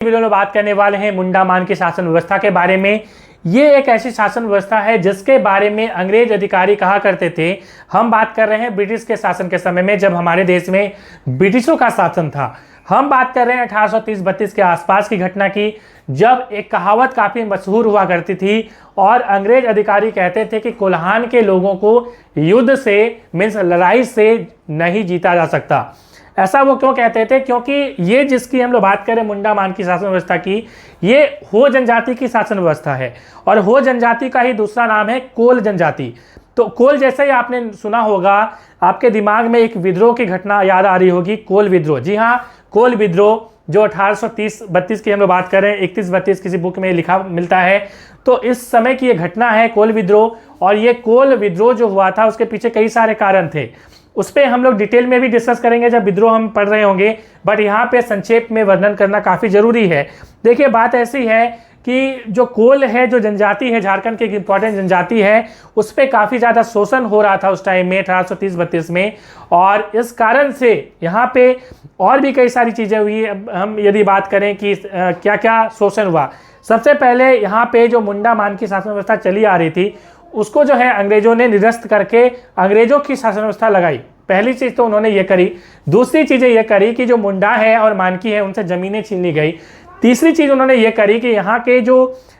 Video में बात करने वाले हैं मुंडा मान की शासन व्यवस्था के बारे में। ये एक ऐसी शासन व्यवस्था है जिसके बारे में अंग्रेज अधिकारी कहा करते थे। हम बात कर रहे हैं ब्रिटिश के शासन के समय में, जब हमारे देश में ब्रिटिशों का शासन था। हम बात कर रहे हैं 1830-32 के आसपास की घटना की, जब एक कहावत काफ़ी मशहूर हुआ करती थी और अंग्रेज अधिकारी कहते थे कि कोल्हान के लोगों को युद्ध से मीन्स लड़ाई से नहीं जीता जा सकता। ऐसा वो क्यों कहते थे? क्योंकि ये जिसकी हम लोग बात करें मुंडा मान की शासन व्यवस्था की, ये हो जनजाति की शासन व्यवस्था है और हो जनजाति का ही दूसरा नाम है कोल जनजाति। तो कोल जैसे ही आपने सुना होगा, आपके दिमाग में एक विद्रोह की घटना याद आ रही होगी, कोल विद्रोह। जी हाँ, कोल विद्रोह जो 1830-32 की हम लोग बात करें, 31-32 किसी बुक में लिखा मिलता है। तो इस समय की ये घटना है कोल विद्रोह। और ये कोल विद्रोह जो हुआ था उसके पीछे कई सारे कारण थे, उस पर हम लोग डिटेल में भी डिस्कस करेंगे जब विद्रोह हम पढ़ रहे होंगे, बट यहाँ पे संक्षेप में वर्णन करना काफ़ी जरूरी है। देखिए, बात ऐसी है कि जो कोल है, जो जनजाति है, झारखंड की एक इंपॉर्टेंट जनजाति है, उस पर काफ़ी ज़्यादा शोषण हो रहा था उस टाइम में 1830-32 में। और इस कारण से यहाँ पे और भी कई सारी चीज़ें हुई। हम यदि बात करें कि क्या क्या शोषण हुआ, सबसे पहले यहाँ पे जो मुंडा मान की शासन व्यवस्था चली आ रही थी, उसको जो है अंग्रेजों ने निरस्त करके अंग्रेजों की शासन व्यवस्था लगाई। पहली चीज़ तो उन्होंने ये करी। दूसरी चीज़ें ये करी कि जो मुंडा है और मानकी है उनसे ज़मीनें छीन ली गई। तीसरी चीज़ उन्होंने ये करी कि यहाँ के जो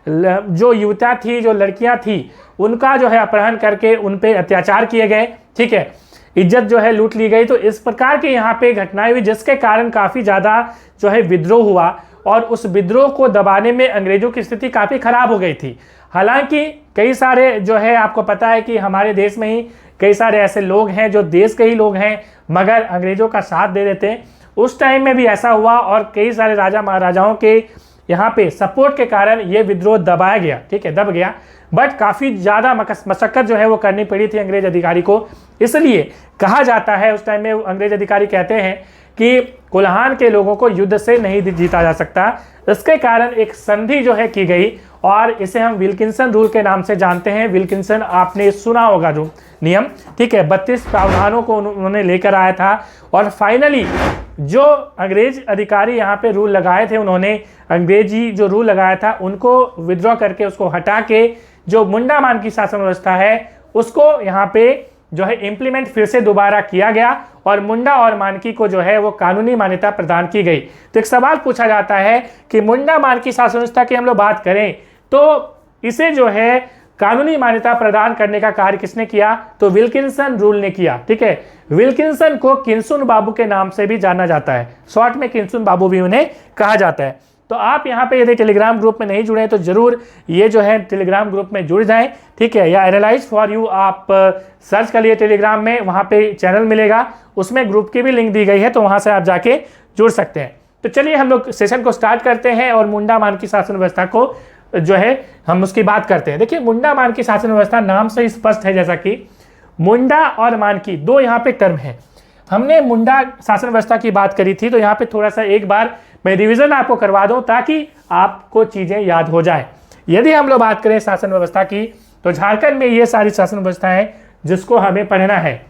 युवतियाँ थी, जो लड़कियाँ थी, उनका जो है अपहरण करके उन पे अत्याचार किए गए। ठीक है, इज्जत जो है लूट ली गई। तो इस प्रकार की यहाँ पे घटनाएं हुई, जिसके कारण काफ़ी ज़्यादा जो है विद्रोह हुआ और उस विद्रोह को दबाने में अंग्रेजों की स्थिति काफ़ी खराब हो गई थी। हालांकि कई सारे जो है, आपको पता है कि हमारे देश में ही कई सारे ऐसे लोग हैं जो देश के ही लोग हैं मगर अंग्रेजों का साथ दे देते हैं। उस टाइम में भी ऐसा हुआ और कई सारे राजा महाराजाओं के यहाँ पे सपोर्ट के कारण ये विद्रोह दबाया गया। ठीक है, दब गया, बट काफ़ी ज़्यादा मशक्कत जो है वो करनी पड़ी थी अंग्रेज अधिकारी को। इसलिए कहा जाता है, उस टाइम में अंग्रेज अधिकारी कहते हैं कि कोल्हान के लोगों को युद्ध से नहीं जीता जा सकता। इसके कारण एक संधि जो है की गई और इसे हम विल्किंसन रूल के नाम से जानते हैं। विल्किंसन आपने सुना होगा जो नियम, ठीक है, 32 प्रावधानों को उन्होंने लेकर आया था और फाइनली जो अंग्रेज अधिकारी यहाँ पे रूल लगाए थे, उन्होंने अंग्रेजी जो रूल लगाया था उनको विद्रॉ करके उसको हटा के जो मुंडा मान की शासन व्यवस्था है उसको यहाँ पे जो है इम्प्लीमेंट फिर से दोबारा किया गया और मुंडा और मानकी को जो है वो कानूनी मान्यता प्रदान की गई। तो एक सवाल पूछा जाता है कि मुंडा मान की शासन व्यवस्था की हम लोग बात करें तो इसे जो है कानूनी मान्यता प्रदान करने का कार्य किसने किया? तो विल्किंसन रूल ने किया। ठीक है, विल्किंसन को किन्सुन बाबू के नाम से भी जाना जाता है, शॉर्ट में किन्सुन बाबू भी उन्हें कहा जाता है। तो आप यहाँ पे यदि टेलीग्राम ग्रुप में नहीं जुड़े हैं तो जरूर ये जो है टेलीग्राम ग्रुप में जुड़ जाएं। ठीक है, या एनालाइज फॉर यू आप सर्च करिए टेलीग्राम में, वहाँ पे चैनल मिलेगा, उसमें ग्रुप की भी लिंक दी गई है, तो वहाँ से आप जाके जुड़ सकते हैं। तो चलिए हम लोग सेशन को स्टार्ट करते हैं और मुंडा मान की शासन व्यवस्था को जो है हम उसकी बात करते हैं। देखिए, मुंडा मान की शासन व्यवस्था नाम से स्पष्ट है, जैसा कि मुंडा और मानकी दो यहाँ पे टर्म है। हमने मुंडा शासन व्यवस्था की बात करी थी, तो यहाँ पे थोड़ा सा एक बार मैं रिवीजन आपको करवा दूं ताकि आपको चीज़ें याद हो जाए। यदि हम लोग बात करें शासन व्यवस्था की, तो झारखंड में ये सारी शासन व्यवस्था है जिसको हमें पढ़ना है।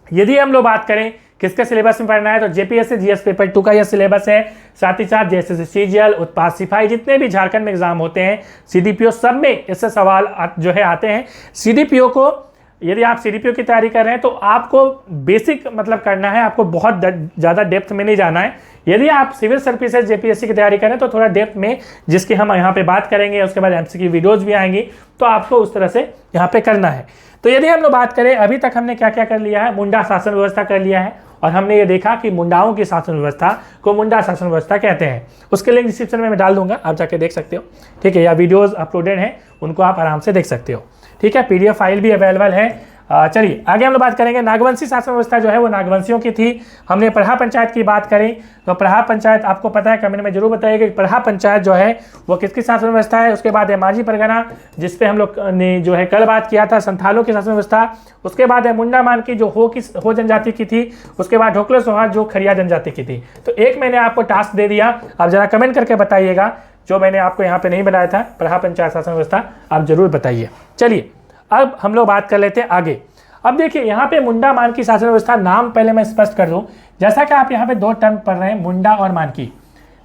यदि हम लोग बात करें किसके सिलेबस में पढ़ना है, तो जेपीएससी जीएस पेपर 2 का यह सिलेबस है। साथ ही साथ जैसे सीजीएल, उत्पाद सिपाही, जितने भी झारखंड में एग्जाम होते हैं, सीडीपीओ, सब में इससे सवाल जो है आते हैं। सीडीपीओ को यदि आप सीडीपीओ की तैयारी कर रहे हैं तो आपको बेसिक मतलब करना है, आपको बहुत ज़्यादा डेप्थ में नहीं जाना है। यदि आप सिविल सर्विसेज जेपीएससी की तैयारी करें तो थोड़ा डेप्थ में, जिसकी हम यहाँ पे बात करेंगे, उसके बाद एमसीक्यू वीडियोस भी आएंगी, तो आपको उस तरह से यहाँ पे करना है। तो यदि हम लोग बात करें, अभी तक हमने क्या क्या कर लिया है, मुंडा शासन व्यवस्था कर लिया है और हमने ये देखा कि मुंडाओं की शासन व्यवस्था को मुंडा शासन व्यवस्था कहते हैं। उसके लिंक डिस्क्रिप्शन में मैं डाल दूंगा, आप जाके देख सकते हो। ठीक है, या वीडियोज़ अपलोडेड हैं, उनको आप आराम से देख सकते हो। ठीक है, पीडीएफ फाइल भी अवेलेबल है। चलिए आगे हम लोग बात करेंगे। नागवंशी शासन व्यवस्था जो है वो नागवंशियों की थी। हमने प्रहा पंचायत की बात करी, तो प्रहा पंचायत आपको पता है, कमेंट में जरूर बताइएगा कि प्रहा पंचायत जो है वो किसकी शासन व्यवस्था है। उसके बाद है माझी परगना, जिसपे हम लोग ने जो है कल बात किया था, संथालों की शासन व्यवस्था। उसके बाद है मुंडा मान की जो हो जनजाति की थी। उसके बाद ढोकलो सोहा जो खरिया जनजाति की थी। तो एक मैंने आपको टास्क दे दिया, आप जरा कमेंट करके बताइएगा, जो मैंने आपको यहाँ पे नहीं बनाया था प्रहा पंचायत शासन व्यवस्था, आप जरूर बताइए। चलिए अब हम लोग बात कर लेते हैं आगे। अब देखिए, यहाँ पे मुंडा मान की शासन व्यवस्था, नाम पहले मैं स्पष्ट कर दूं, जैसा कि आप यहाँ पे दो टर्म पढ़ रहे हैं, मुंडा और मानकी।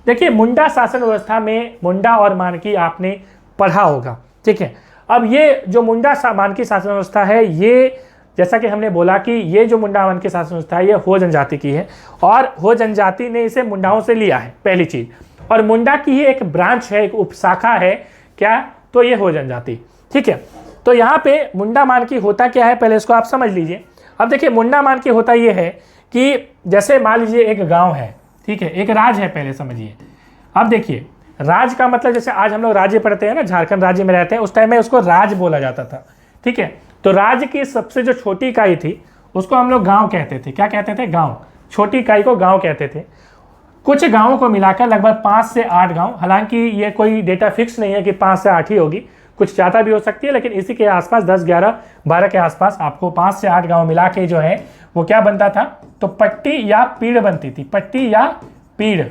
देखिए मुंडा शासन व्यवस्था में मुंडा और मानकी आपने पढ़ा होगा, ठीक है। अब ये जो मुंडा मानकी शासन व्यवस्था है, ये जैसा कि हमने बोला कि ये जो मुंडा मानकी शासन व्यवस्था है ये हो जनजाति की है और हो जनजाति ने इसे मुंडाओं से लिया है, पहली चीज। और मुंडा की ही एक ब्रांच है, एक उपशाखा है, क्या, तो ये हो जनजाति, ठीक है। तो यहाँ पे मुंडा मानकी होता क्या है, पहले इसको आप समझ लीजिए। अब देखिए मुंडा मानकी होता ये है कि जैसे मान लीजिए एक गाँव है, ठीक है, एक राज है, पहले समझिए। अब देखिए राज का मतलब जैसे आज हम लोग राज्य पढ़ते हैं ना, झारखंड राज्य में रहते हैं, उस टाइम में उसको राज बोला जाता था, ठीक है। तो राज्य की सबसे जो छोटी इकाई थी उसको हम लोग गांव कहते थे। क्या कहते थे? गांव। छोटी इकाई को गांव कहते थे। कुछ गांवों को मिलाकर लगभग 5 से 8 गांव, हालांकि ये कोई डेटा फिक्स नहीं है कि 5 से 8 ही होगी, कुछ ज़्यादा भी हो सकती है, लेकिन इसी के आसपास 10, 11, 12 के आसपास आपको 5 से 8 गाँव मिला के जो है वो क्या बनता था, तो पट्टी या पीढ़ बनती थी। पट्टी या पीढ़,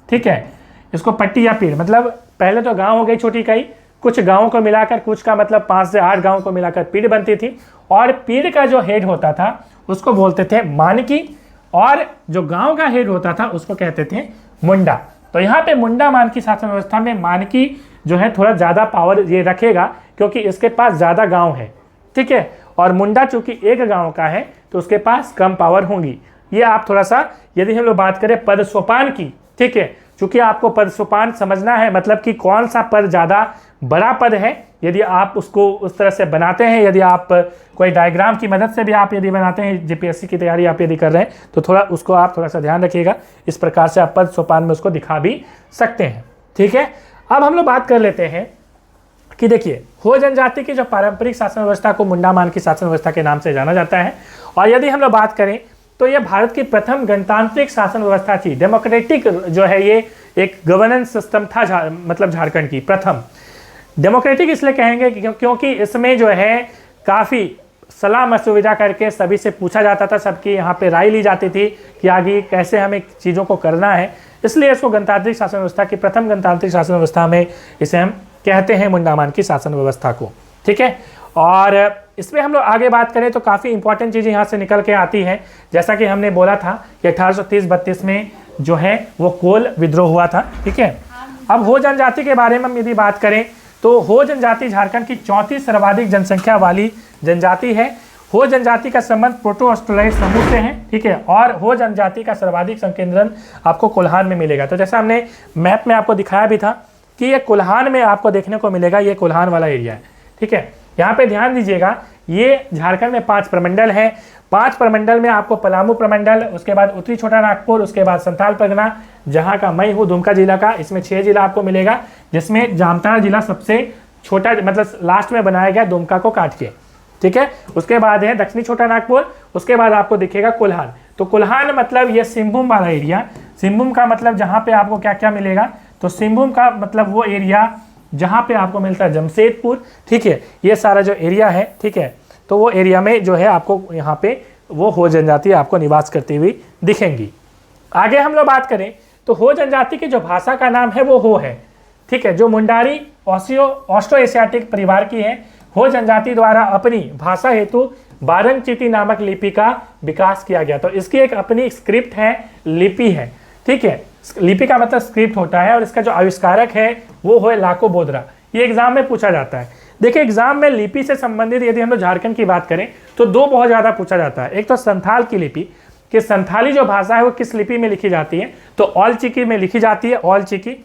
ठीक है, इसको पट्टी या पीढ़ मतलब पहले तो गाँव हो गई छोटी इकाई, कुछ गांवों को मिलाकर, कुछ का मतलब 5 से 8 गांवों को मिलाकर पीढ़ बनती थी। और पीढ़ का जो हेड होता था उसको बोलते थे मानकी, और जो गांव का हेड होता था उसको कहते थे मुंडा। तो यहाँ पे मुंडा मानकी शासन व्यवस्था में मानकी जो है थोड़ा ज़्यादा पावर ये रखेगा क्योंकि इसके पास ज़्यादा गांव है, ठीक है। और मुंडा चूंकि एक गांव का है तो उसके पास कम पावर होंगी। ये आप थोड़ा सा, यदि हम लोग बात करें पद सोपान की, ठीक है, चूंकि आपको पद सोपान समझना है, मतलब कि कौन सा पद ज़्यादा बड़ा पद है, यदि आप उसको उस तरह से बनाते हैं, यदि आप कोई डायग्राम की मदद से भी आप यदि बनाते हैं, जीपीएससी की तैयारी आप यदि कर रहे हैं तो थोड़ा उसको आप थोड़ा सा ध्यान रखिएगा। इस प्रकार से आप पद सोपान में उसको दिखा भी सकते हैं, ठीक है। अब हम लोग बात कर लेते हैं कि देखिए हो जनजाति की जो पारंपरिक शासन व्यवस्था को मुंडा मानकी शासन व्यवस्था के नाम से जाना जाता है। और यदि हम लोग बात करें तो यह भारत की प्रथम गणतांत्रिक शासन व्यवस्था थी। डेमोक्रेटिक जो है ये एक गवर्नेंस सिस्टम था, मतलब झारखंड की प्रथम। डेमोक्रेटिक इसलिए कहेंगे क्योंकि इसमें जो है काफ़ी सलाह मशविरा करके सभी से पूछा जाता था, सबकी यहाँ पे राय ली जाती थी कि आगे कैसे हमें चीज़ों को करना है। इसलिए इसको गणतांत्रिक शासन व्यवस्था की प्रथम गणतांत्रिक शासन व्यवस्था में इसे हम कहते हैं मुंडा मानकी शासन व्यवस्था को, ठीक है। और इसमें हम लोग आगे बात करें तो काफ़ी इंपॉर्टेंट चीज़ें यहाँ से निकल के आती हैं। जैसा कि हमने बोला था कि 1830-32 में जो है वो कोल विद्रोह हुआ था, ठीक है। अब हो जनजाति के बारे में हम यदि बात करें तो हो जनजाति झारखंड की 34 सर्वाधिक जनसंख्या वाली जनजाति है। हो जनजाति का संबंध प्रोटो ऑस्ट्रेलियाई समूह से है, ठीक है। और हो जनजाति का सर्वाधिक संकेंद्रण आपको कोल्हान में मिलेगा। तो जैसा हमने मैप में आपको दिखाया भी था कि ये कोल्हान में आपको देखने को मिलेगा, ये कोल्हान वाला एरिया है, ठीक है। यहाँ पे ध्यान दीजिएगा, ये झारखंड में 5 प्रमंडल हैं। 5 प्रमंडल में आपको पलामू प्रमंडल, उसके बाद उत्तरी छोटा नागपुर, उसके बाद संथाल परगना, जहाँ का मैं हूँ दुमका जिला का, इसमें 6 जिला आपको मिलेगा, जिसमें जामताड़ा जिला सबसे छोटा, मतलब लास्ट में बनाया गया दुमका को काट के, ठीक है। उसके बाद है दक्षिणी छोटा नागपुर, उसके बाद आपको दिखेगा कोल्हान। तो कोल्हान मतलब ये सिंहभूम वाला एरिया। सिंहभूम का मतलब जहाँ पे आपको क्या क्या मिलेगा, तो सिंहभूम का मतलब वो एरिया जहाँ पे आपको मिलता है जमशेदपुर, ठीक है। ये सारा जो एरिया है, ठीक है, तो वो एरिया में जो है आपको यहाँ पे वो हो जनजाति आपको निवास करती हुई दिखेंगी। आगे हम लोग बात करें तो हो जनजाति की जो भाषा का नाम है वो हो है, ठीक है, जो मुंडारी ऑस्ट्रो एशियाटिक परिवार की है। हो जनजाति द्वारा अपनी भाषा हेतु बारंगचीती नामक लिपि का विकास किया गया। तो इसकी एक अपनी स्क्रिप्ट है, लिपि है, ठीक है। लिपि का मतलब स्क्रिप्ट होता है, और इसका जो आविष्कारक है वो है लाको बोद्रा। ये एग्जाम में पूछा जाता है। देखिए एग्जाम में लिपि से संबंधित यदि हम लोग झारखंड की बात करें तो 2 बहुत ज़्यादा पूछा जाता है। एक तो संथाल की लिपि, कि संथाली जो भाषा है वो किस लिपि में लिखी जाती है, तो ऑल चिकी में लिखी जाती है, ऑल चिकी।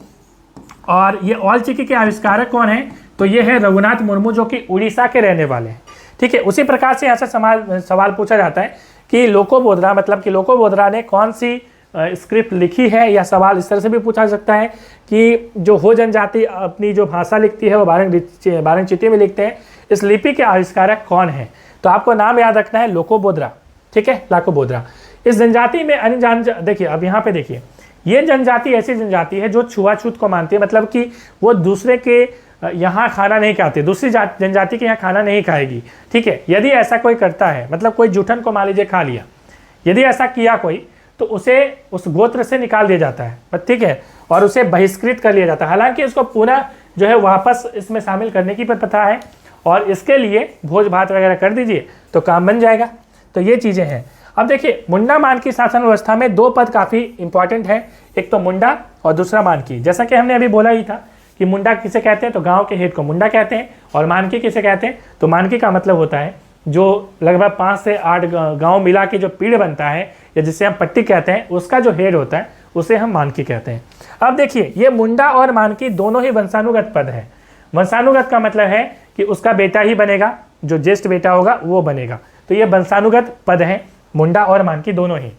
और ये ऑल चिकी के आविष्कारक कौन है, तो ये है रघुनाथ मुर्मू, जो कि उड़ीसा के रहने वाले हैं, ठीक है। उसी प्रकार से यहाँ से सवाल पूछा जाता है कि लोको बोद्रा, मतलब कि लोको बोद्रा ने कौन सी स्क्रिप्ट लिखी है, या सवाल इस तरह से भी पूछा जा सकता है कि जो हो जनजाति अपनी जो भाषा लिखती है वो बारंगचीती में लिखते हैं, इस लिपि के आविष्कारक कौन है। तो आपको नाम याद रखना है लोको बोद्रा, ठीक है, लाको बोद्रा। इस जनजाति में अन्य देखिए, अब यहाँ पे देखिए, ये जनजाति ऐसी जनजाति है जो छुआछूत को मानती है, मतलब कि वो दूसरे के यहाँ खाना नहीं खाते, दूसरी जनजाति के यहाँ खाना नहीं खाएगी, ठीक है। यदि ऐसा कोई करता है, मतलब कोई जूठन को मान लीजिए खा लिया, यदि ऐसा किया कोई, तो उसे उस गोत्र से निकाल दिया जाता है, ठीक है, और उसे बहिष्कृत कर लिया जाता है। हालांकि इसको पूरा जो है वापस इसमें शामिल करने की प्रथा है, और इसके लिए भोज भात वगैरह कर दीजिए तो काम बन जाएगा। तो ये चीज़ें हैं। अब देखिए मुंडा मानकी शासन व्यवस्था में 2 पद काफ़ी इंपॉर्टेंट है। एक तो मुंडा और दूसरा मानकी। जैसा कि हमने अभी बोला ही था कि मुंडा किसे कहते हैं, तो गांव के हेड को मुंडा कहते हैं, और मानकी किसे कहते हैं, तो मानकी का मतलब होता है जो लगभग 5 से 8 गांव मिला के जो पीढ़ बनता है या जिसे हम पट्टी कहते हैं, उसका जो हेड होता है उसे हम मानकी कहते हैं। अब देखिए, ये मुंडा और मानकी दोनों ही वंशानुगत पद है। वंशानुगत का मतलब है कि उसका बेटा ही बनेगा, जो ज्येष्ठ बेटा होगा वो बनेगा। तो ये वंशानुगत पद है, मुंडा और मानकी दोनों ही।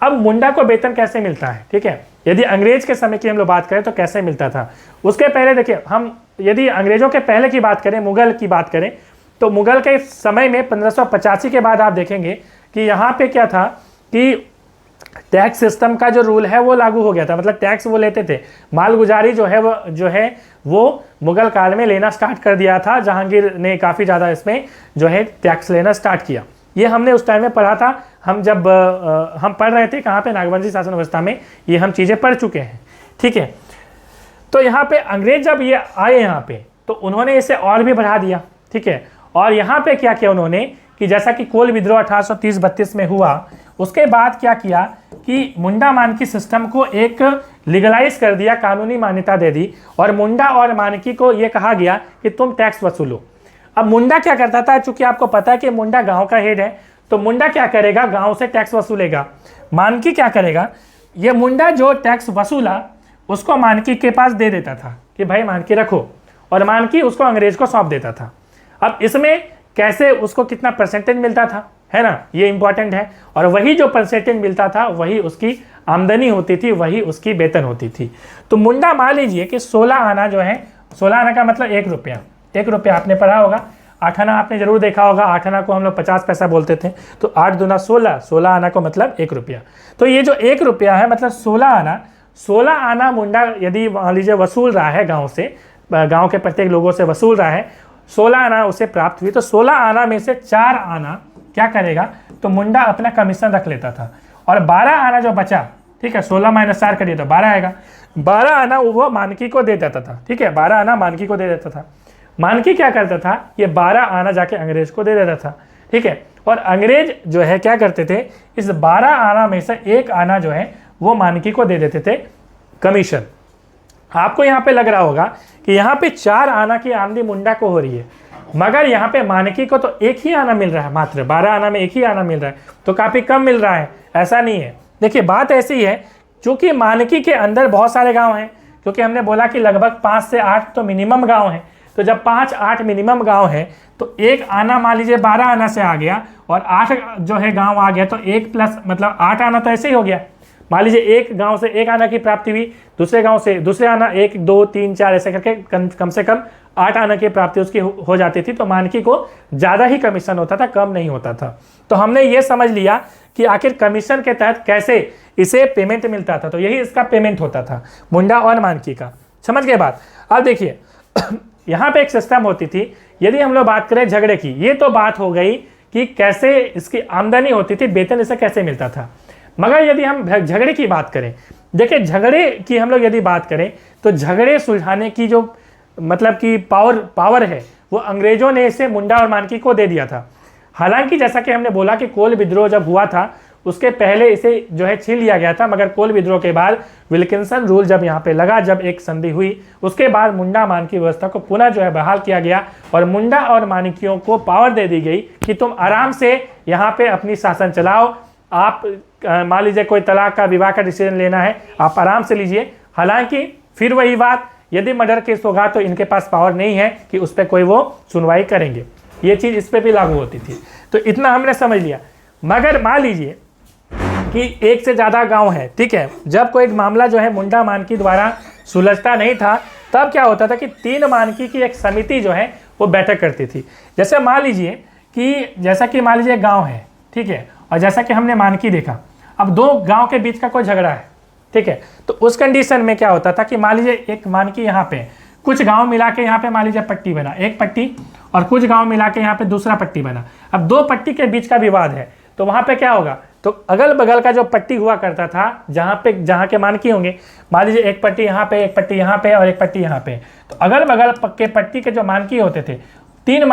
अब मुंडा को वेतन कैसे मिलता है, ठीक है, यदि अंग्रेज के समय की हम लोग बात करें तो कैसे मिलता था। उसके पहले देखिए, हम यदि अंग्रेजों के पहले की बात करें, मुगल की बात करें, तो मुगल के समय में 1585 के बाद आप देखेंगे कि यहाँ पे क्या था कि टैक्स सिस्टम का जो रूल है वो लागू हो गया था। मतलब टैक्स वो लेते थे, मालगुजारी जो है वो मुगल काल में लेना स्टार्ट कर दिया था। जहांगीर ने काफ़ी ज़्यादा इसमें जो है टैक्स लेना स्टार्ट किया। ये हमने उस टाइम में पढ़ा था, हम जब हम पढ़ रहे थे कहाँ पे, नागवंशी शासन व्यवस्था में ये हम चीज़ें पढ़ चुके हैं, ठीक है। तो यहाँ पे अंग्रेज जब ये आए यहाँ पे, तो उन्होंने इसे और भी बढ़ा दिया, ठीक है। और यहाँ पे क्या किया उन्होंने कि जैसा कि कोल विद्रोह 1830-32 में हुआ, उसके बाद क्या किया कि मुंडा मानकी सिस्टम को एक लीगलाइज कर दिया, कानूनी मान्यता दे दी, और मुंडा और मानकी को ये कहा गया कि तुम टैक्स वसूलो। अब मुंडा क्या करता था, चूंकि आपको पता है कि मुंडा गांव का हेड है, तो मुंडा क्या करेगा, गांव से टैक्स वसूलेगा। मानकी क्या करेगा, ये मुंडा जो टैक्स वसूला उसको मानकी के पास दे देता था कि भाई मानकी रखो, और मानकी उसको अंग्रेज को सौंप देता था। अब इसमें कैसे उसको कितना परसेंटेज मिलता था, है ना, ये इंपॉर्टेंट है। और वही जो परसेंटेज मिलता था वही उसकी आमदनी होती थी, वही उसकी वेतन होती थी। तो मुंडा मान लीजिए कि 16 आना जो है, 16 आना का मतलब 1 रुपया। 1 रुपया आपने पढ़ा होगा, 8 आना आपने जरूर देखा होगा। 8 आना को हम लोग 50 पैसा बोलते थे, तो 8 दूना 16, 16 आना को मतलब 1 रुपया। तो ये जो 1 रुपया है मतलब 16 आना मुंडा यदि मान लीजिए वसूल रहा है गाँव से, गाँव के प्रत्येक लोगों से वसूल रहा है, 16 आना उसे प्राप्त हुई, तो 16 आना में से 4 आना क्या करेगा, तो मुंडा अपना कमीशन रख लेता था। और 12 आना जो बचा, ठीक है, 16 - 4 करिए तो 12 आएगा। 12 आना वो मानकी को दे देता था, ठीक है, 12 आना मानकी को दे देता था। मानकी क्या करता था, ये 12 आना जाके अंग्रेज को दे देता था, ठीक है। और अंग्रेज जो है क्या करते थे, इस 12 आना में से 1 आना जो है वो मानकी को दे देते थे कमीशन। आपको यहाँ पे लग रहा होगा कि यहाँ पे 4 आना की आमदनी मुंडा को हो रही है, मगर यहाँ पे मानकी को तो 1 ही आना मिल रहा है, मात्र 12 आना में 1 ही आना मिल रहा है, तो काफ़ी कम मिल रहा है। ऐसा नहीं है, देखिए बात ऐसी है, चूँकि मानकी के अंदर बहुत सारे गांव हैं, क्योंकि हमने बोला कि लगभग 5 से 8 तो मिनिमम गांव हैं। तो जब 5-8 मिनिमम गांव है तो 1 आना मान लीजिए 12 आना से आ गया, और 8 जो है गाँव आ गया, तो 1 प्लस मतलब 8 आना तो ऐसे ही हो गया। मान लीजिए एक गांव से 1 आना की प्राप्ति हुई, दूसरे गांव से दूसरे आना, 1 2 3 4 ऐसे करके कम से कम 8 आना की प्राप्ति उसकी हो जाती थी। तो मानकी को ज़्यादा ही कमीशन होता था, कम नहीं होता था। तो हमने ये समझ लिया कि आखिर कमीशन के तहत कैसे इसे पेमेंट मिलता था, तो यही इसका पेमेंट होता था मुंडा और मानकी का। समझ गए बात। अब देखिए यहाँ पे एक सिस्टम होती थी, यदि हम लोग बात करें झगड़े की, ये तो बात हो गई कि कैसे इसकी आमदनी होती थी, वेतन इसे कैसे मिलता था। मगर यदि हम झगड़े की बात करें, देखिए झगड़े की हम लोग यदि बात करें तो झगड़े सुलझाने की जो मतलब कि पावर है वो अंग्रेजों ने इसे मुंडा और मानकी को दे दिया था। हालांकि जैसा कि हमने बोला कि कोल विद्रोह जब हुआ था उसके पहले इसे जो है छीन लिया गया था, मगर कोल विद्रोह के बाद विल्किंसन रूल जब यहाँ पे लगा, जब एक संधि हुई, उसके बाद मुंडा मानकी व्यवस्था को पुनः जो है बहाल किया गया, और मुंडा और मानकियों को पावर दे दी गई कि तुम आराम से यहाँ पे अपनी शासन चलाओ। आप मान लीजिए कोई तलाक का, विवाह का डिसीजन लेना है, आप आराम से लीजिए। हालांकि फिर वही बात, यदि मर्डर केस होगा तो इनके पास पावर नहीं है कि उस पर कोई वो सुनवाई करेंगे। ये चीज़ इस पर भी लागू होती थी। तो इतना हमने समझ लिया। मगर मान लीजिए कि 1 से ज़्यादा गांव है, ठीक है, जब कोई मामला जो है मुंडा मानकी द्वारा सुलझता नहीं था, तब क्या होता था कि 3 मानकी की एक समिति जो है वो बैठक करती थी। जैसे मान लीजिए कि मान लीजिए गाँव है, ठीक है, और जैसा कि हमने मानकी देखा, अब 2 गांव के बीच का कोई झगड़ा है, ठीक है, तो उस कंडीशन में क्या होता था कि मान लीजिए एक मानकी यहाँ पे, कुछ गांव मिला के यहाँ पे मान लीजिए पट्टी बना, एक पट्टी, और कुछ गांव मिला के यहाँ पे दूसरा पट्टी बना। अब 2 पट्टी के बीच का विवाद है, तो वहाँ पे क्या होगा, तो अगल बगल का जो पट्टी हुआ करता था, जहाँ के मानकी होंगे, मान लीजिए एक पट्टी यहाँ पे, एक पट्टी यहाँ पे और एक पट्टी यहाँ पे, तो अगल बगल के पट्टी के जो मानकी होते थे, 3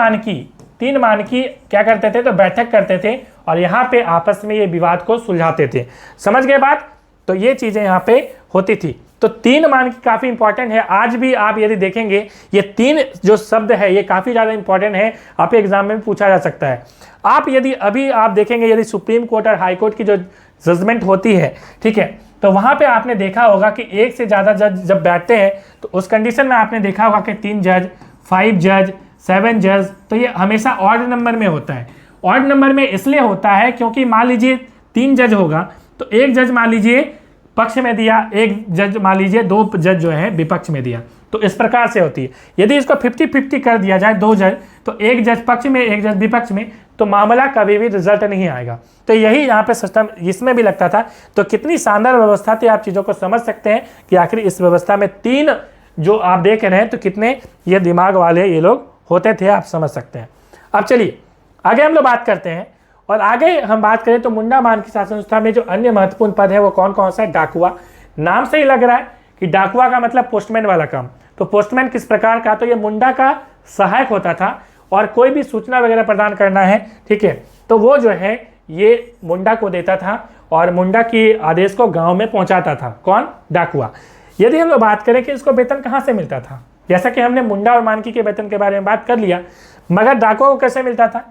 मानकी क्या करते थे, तो बैठक करते थे और यहाँ पे आपस में ये विवाद को सुलझाते थे। समझ गए बात। तो ये चीज़ें यहाँ पे होती थी। तो 3 मानकी काफ़ी इंपॉर्टेंट है। आज भी आप यदि देखेंगे ये 3 जो शब्द है ये काफ़ी ज़्यादा इंपॉर्टेंट है, आपके एग्जाम में पूछा जा सकता है। आप यदि अभी आप देखेंगे यदि सुप्रीम कोर्ट और हाई कोर्ट की जो जजमेंट होती है, ठीक है, तो वहाँ पे आपने देखा होगा कि 1 से ज़्यादा जज जब बैठते हैं तो उस कंडीशन में आपने देखा होगा कि 3 जज, 5 जज, 7 जज, तो ये हमेशा ऑड नंबर में होता है। ऑड नंबर में इसलिए होता है क्योंकि मान लीजिए 3 जज होगा तो 1 जज मान लीजिए पक्ष में दिया, 1 जज मान लीजिए 2 जज जो है विपक्ष में दिया, तो इस प्रकार से होती है। यदि इसको 50-50 कर दिया जाए 2 जज, तो 1 जज पक्ष में 1 जज विपक्ष में, तो मामला कभी भी रिजल्ट नहीं आएगा। तो यही यहाँ पे सिस्टम इसमें भी लगता था। तो कितनी शानदार व्यवस्था थी, आप चीज़ों को समझ सकते हैं कि आखिर इस व्यवस्था में 3 जो आप देख रहे हैं तो कितने ये दिमाग वाले ये लोग होते थे, आप समझ सकते हैं। अब चलिए आगे हम लोग बात करते हैं, और आगे हम बात करें तो मुंडा मानकी शासन व्यवस्था में जो अन्य महत्वपूर्ण पद है वो कौन कौन सा है। डाकुआ, नाम से ही लग रहा है कि डाकुआ का मतलब पोस्टमैन वाला काम। तो पोस्टमैन किस प्रकार का, तो ये मुंडा का सहायक होता था, और कोई भी सूचना वगैरह प्रदान करना है, ठीक है, तो वो जो है ये मुंडा को देता था और मुंडा की आदेश को गांव में पहुंचाता था। कौन, डाकुआ। यदि हम लोग बात करें कि इसको वेतन कहाँ से मिलता था, जैसा कि हमने मुंडा और मानकी के वेतन के बारे में बात कर लिया, मगर डाकुआ को कैसे मिलता था।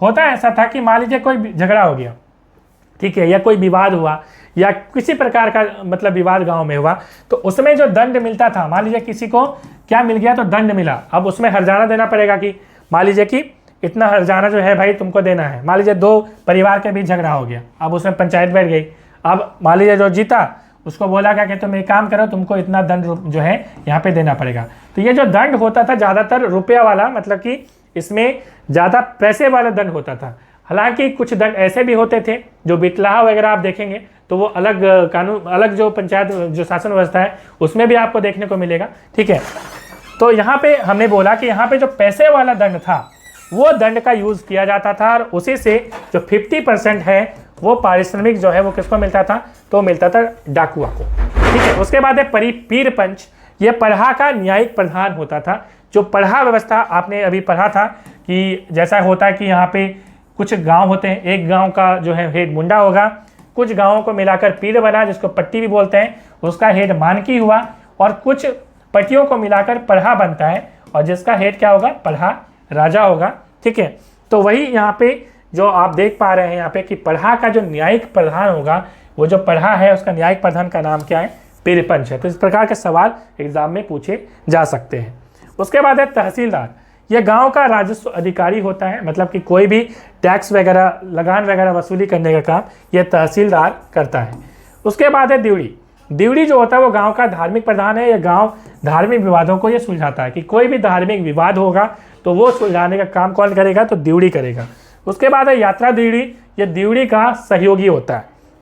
होता ऐसा था कि मान लीजिए कोई झगड़ा हो गया, ठीक है, या कोई विवाद हुआ या किसी प्रकार का मतलब विवाद गांव में हुआ, तो उसमें जो दंड मिलता था, मान लीजिए किसी को क्या मिल गया तो दंड मिला, अब उसमें हर्जाना देना पड़ेगा कि मान लीजिए कि इतना हर्जाना जो है भाई तुमको देना है। मान लीजिए 2 परिवार के बीच झगड़ा हो गया, अब उसमें पंचायत बैठ गई, अब मान लीजिए जो जीता उसको बोला गया कि तुम एक काम करो, तुमको इतना दंड जो है यहाँ पे देना पड़ेगा। तो ये जो दंड होता था ज़्यादातर रुपया वाला, मतलब कि इसमें ज़्यादा पैसे वाला दंड होता था। हालांकि कुछ दंड ऐसे भी होते थे जो बिटलाहा वगैरह आप देखेंगे तो वो अलग कानून, अलग जो पंचायत जो शासन व्यवस्था है उसमें भी आपको देखने को मिलेगा, ठीक है। तो यहाँ पे हमने बोला कि यहाँ पे जो पैसे वाला दंड था वो दंड का यूज़ किया जाता था, और उसी से जो 50% है वो पारिश्रमिक जो है वो किसको मिलता था, तो मिलता था डाकुआ को, ठीक है। उसके बाद है पीर पंच, ये पढ़ा का न्यायिक प्रधान होता था। जो पढ़ा व्यवस्था आपने अभी पढ़ा था कि जैसा होता है कि यहाँ पे कुछ गांव होते हैं, एक गांव का जो है हेड मुंडा होगा, कुछ गांवों को मिलाकर पीर बना जिसको पट्टी भी बोलते हैं, उसका हेड मानकी हुआ, और कुछ पट्टियों को मिलाकर पढ़ा बनता है और जिसका हेड क्या होगा, पढ़ा राजा होगा, ठीक है। तो वही यहाँ पे जो आप देख पा रहे हैं यहाँ पे कि पढ़ा का जो न्यायिक प्रधान होगा, वो जो पढ़ा है उसका न्यायिक प्रधान का नाम क्या है, पीर पंच है। तो इस प्रकार के सवाल एग्जाम में पूछे जा सकते हैं। उसके बाद है तहसीलदार, यह गांव का राजस्व अधिकारी होता है, मतलब कि कोई भी टैक्स वगैरह, लगान वगैरह वसूली करने का काम यह तहसीलदार करता है। उसके बाद है दिवड़ी, दिवड़ी जो होता है वो गांव का धार्मिक प्रधान है। यह गांव धार्मिक विवादों को ये सुलझाता है कि कोई भी धार्मिक विवाद होगा तो वो सुलझाने का काम कौन करेगा, तो दिवड़ी करेगा। उसके बाद है यात्रा दिवड़ी, यह दिवड़ी का सहयोगी होता है।